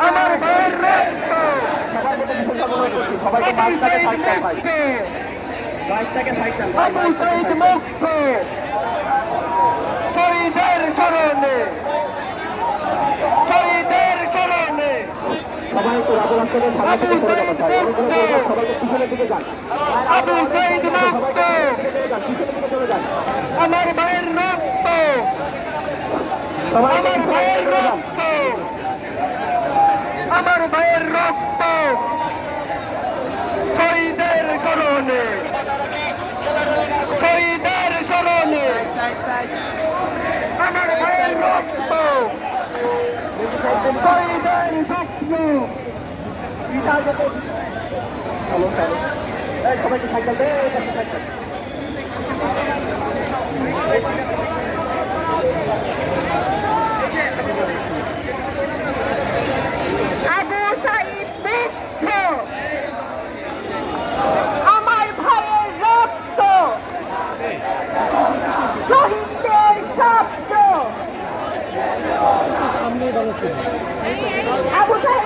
আমার ভাইয়ের রক্ত সবাইকে আবু সাইদ মুক্ত শহীদের স্মরণে সবাই একটু রাজধানী করে সামনে থেকে সরে যাবেন ভাই সবাইকে পিছনের দিকে যান আবু সাইদ মুক্ত পিছনের দিকে চলে যান আমার ভাইয়ের রক্ত সবাই আমার ভাইয়ের রক্ত আমার ভাইয়ের রক্ত শহীদের স্মরণে আমার ভাইয়ের রক্ত শহীদের স্বপ্ন সবাইকে সাইকেল আবু সাইদ মুক্ত আমার ভাইয়ের রক্ত শহীদের স্বপ্ন আবু সাইদ